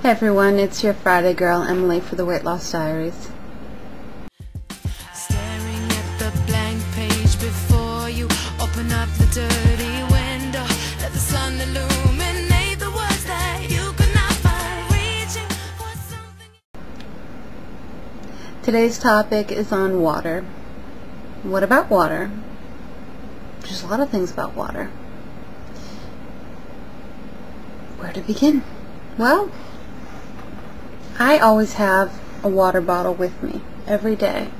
Hey everyone, it's your Friday girl, Emily, for the Weight Loss Diaries. Staring at the blank page before you, open up the dirty window, let the sun illuminate the words that you could not find, reaching for something. Today's topic is on water. What about water? There's a lot of things about water. Where to begin? Well, I always have a water bottle with me every day.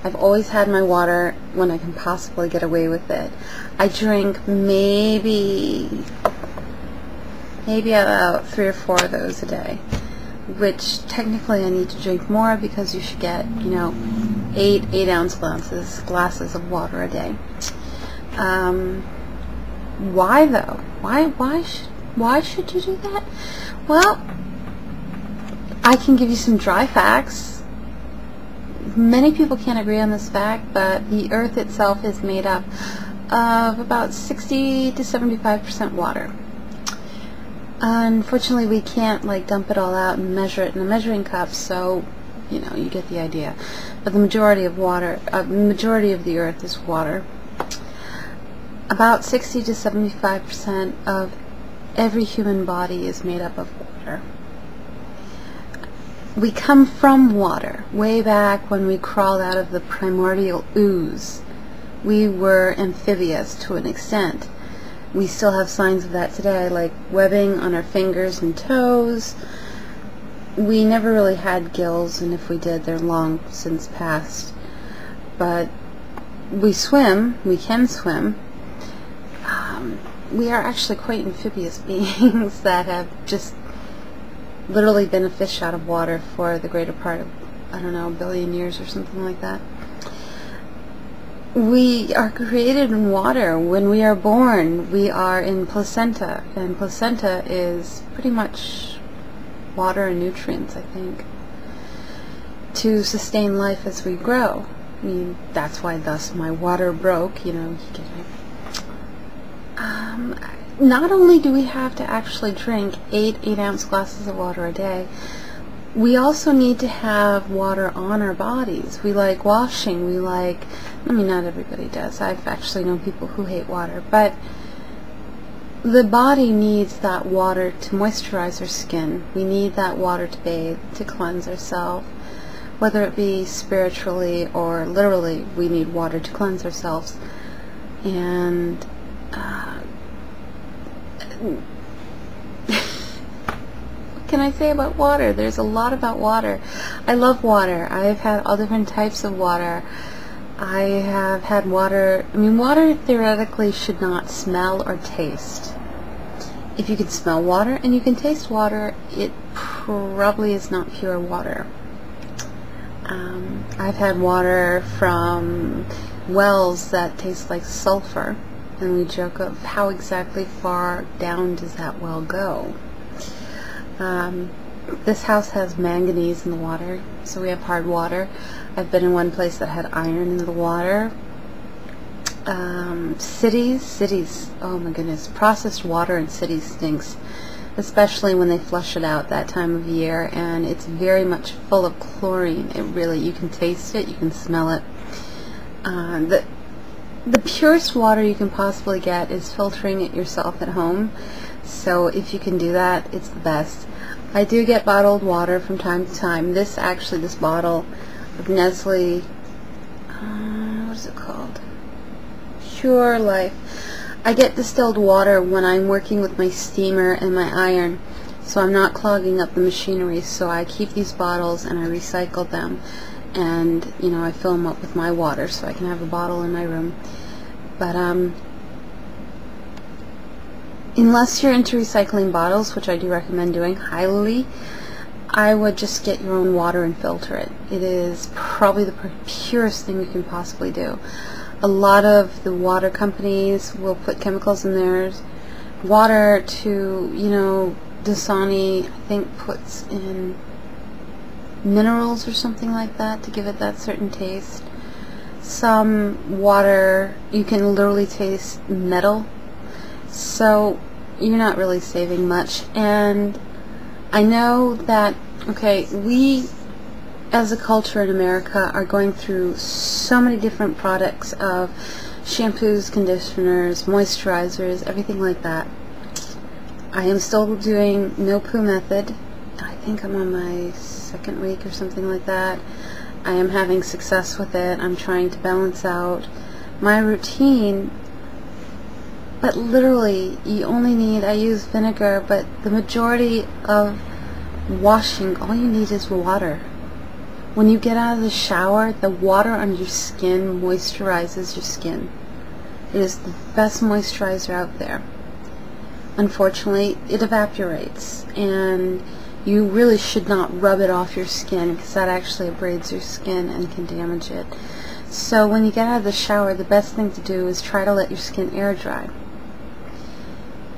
I've always had my water when I can possibly get away with it. I drink maybe about 3 or 4 of those a day, which technically I need to drink more because you should get, 8-ounce glasses of water a day. Why though? Why should you do that? Well, I can give you some dry facts. Many people can't agree on this fact, but the earth itself is made up of about 60 to 75% water. Unfortunately, we can't dump it all out and measure it in a measuring cup, so you get the idea. But the majority of the earth is water. About 60 to 75% of every human body is made up of water. We come from water. Way back when we crawled out of the primordial ooze, we were amphibious to an extent. We still have signs of that today, like webbing on our fingers and toes. We never really had gills, and if we did, they're long since past. But we swim. We can swim. We are actually quite amphibious beings that have just literally been a fish out of water for the greater part of, a billion years or something like that. We are created in water. When we are born, we are in placenta, and placenta is pretty much water and nutrients, I think, to sustain life as we grow. I mean, that's why thus my water broke, you get it. Not only do we have to actually drink 8-ounce glasses of water a day, we also need to have water on our bodies. We like washing, not everybody does. I've actually known people who hate water, but the body needs that water to moisturize our skin. We need that water to bathe, to cleanse ourselves. Whether it be spiritually or literally, we need water to cleanse ourselves. And what can I say about water? There's a lot about water. I love water. I've had all different types of water. I have had water. Water theoretically should not smell or taste. If you can smell water and you can taste water, it probably is not pure water. I've had water from wells that taste like sulfur, and we joke of how exactly far down does that well go. This house has manganese in the water, so we have hard water. I've been in one place that had iron in the water. Cities, oh my goodness, processed water in cities stinks, especially when they flush it out that time of year, and it's very much full of chlorine. You can taste it, you can smell it. The purest water you can possibly get is filtering it yourself at home, so if you can do that, it's the best. I do get bottled water from time to time. This bottle of Nestle, what is it called? Pure Life. I get distilled water when I'm working with my steamer and my iron, so I'm not clogging up the machinery, so I keep these bottles and I recycle them. And I fill them up with my water so I can have a bottle in my room. But unless you're into recycling bottles, which I do recommend doing highly, I would just get your own water and filter it. It is probably the purest thing you can possibly do. A lot of the water companies will put chemicals in theirs. Water to, Dasani, I think, puts in minerals or something like that to give it that certain taste. Some water, you can literally taste metal, so you're not really saving much. And I know that, okay, we as a culture in America are going through so many different products of shampoos, conditioners, moisturizers, everything like that. I am still doing no poo method. I think I'm on my 2nd week or something like that. I am having success with it. I'm trying to balance out my routine, but literally you only need, I use vinegar, but the majority of washing, all you need is water. When you get out of the shower, the water on your skin moisturizes your skin. It is the best moisturizer out there. Unfortunately, it evaporates, and you really should not rub it off your skin because that actually abrades your skin and can damage it. So when you get out of the shower, the best thing to do is try to let your skin air dry.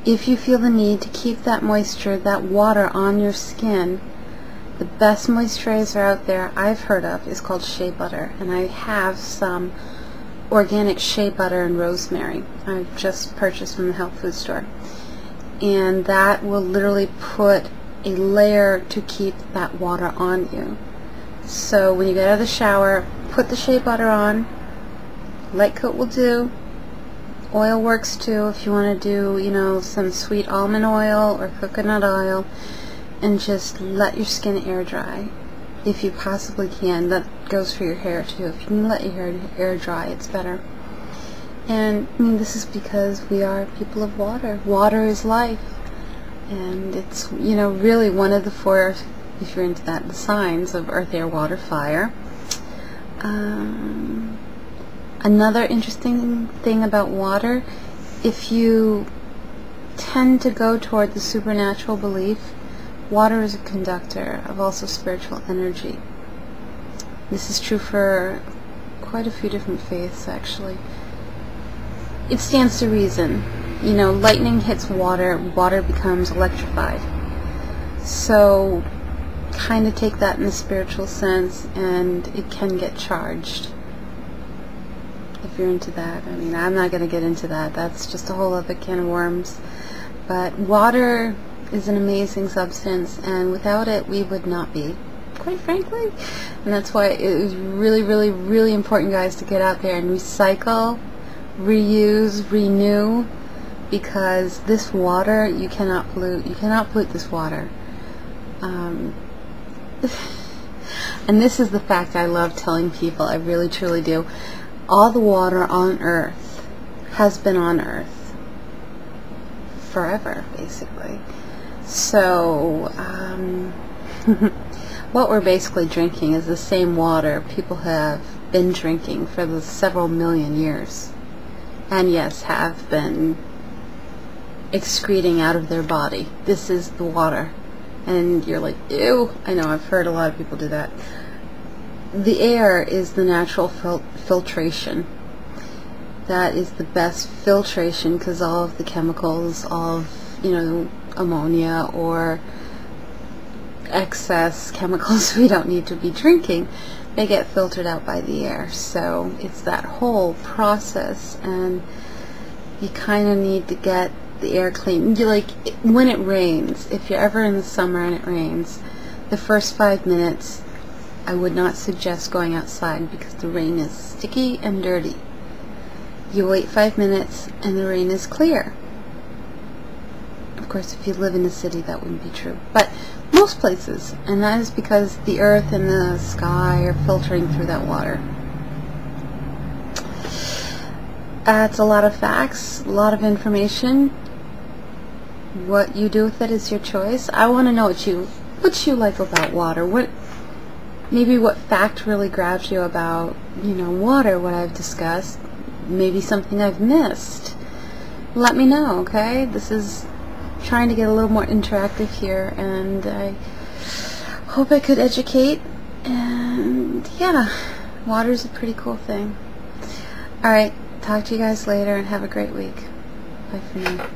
If you feel the need to keep that moisture, that water on your skin, the best moisturizer out there I've heard of is called shea butter, and I have some organic shea butter and rosemary I've just purchased from the health food store, and that will literally put a layer to keep that water on you. So when you get out of the shower, put the shea butter on. Light coat will do. Oil works too if you want to do, you know, some sweet almond oil or coconut oil, and just let your skin air dry if you possibly can. That goes for your hair too. If you can let your hair air dry, it's better. And I mean, this is because we are people of water. Water is life, and it's, you know, really one of the 4, if you're into that, the signs of earth, air, water, fire. Another interesting thing about water, if you tend to go toward the supernatural belief, water is a conductor of also spiritual energy. This is true for quite a few different faiths, actually. It stands to reason. You know, lightning hits water, water becomes electrified. So kind of take that in the spiritual sense, and it can get charged. If you're into that. I mean, I'm not going to get into that. That's just a whole other can of worms. But water is an amazing substance, and without it we would not be, quite frankly. And that's why it is really, really, really important, guys, to get out there and recycle, reuse, renew, because this water, you cannot pollute. You cannot pollute this water. And this is the fact I love telling people. I really, truly do. All the water on Earth has been on Earth forever, basically. So, what we're basically drinking is the same water people have been drinking for the several million years, and yes, have been excreting out of their body. This is the water. And you're like, ew. I know, I've heard a lot of people do that. The air is the natural filtration. That is the best filtration, because all of the chemicals, all of, you know, ammonia or excess chemicals we don't need to be drinking, they get filtered out by the air. So it's that whole process, and you kind of need to get the air clean. You, like, when it rains, if you're ever in the summer and it rains, the first 5 minutes I would not suggest going outside because the rain is sticky and dirty. You wait 5 minutes and the rain is clear. Of course, if you live in a city, that wouldn't be true, but most places, and that is because the earth and the sky are filtering through that water. That's a lot of facts, a lot of information. What you do with it is your choice. I want to know what you like about water. Maybe what fact really grabs you about, you know, water, what I've discussed. Maybe something I've missed. Let me know, okay? This is trying to get a little more interactive here, and I hope I could educate. And yeah, water's a pretty cool thing. Alright, talk to you guys later, and have a great week. Bye for now.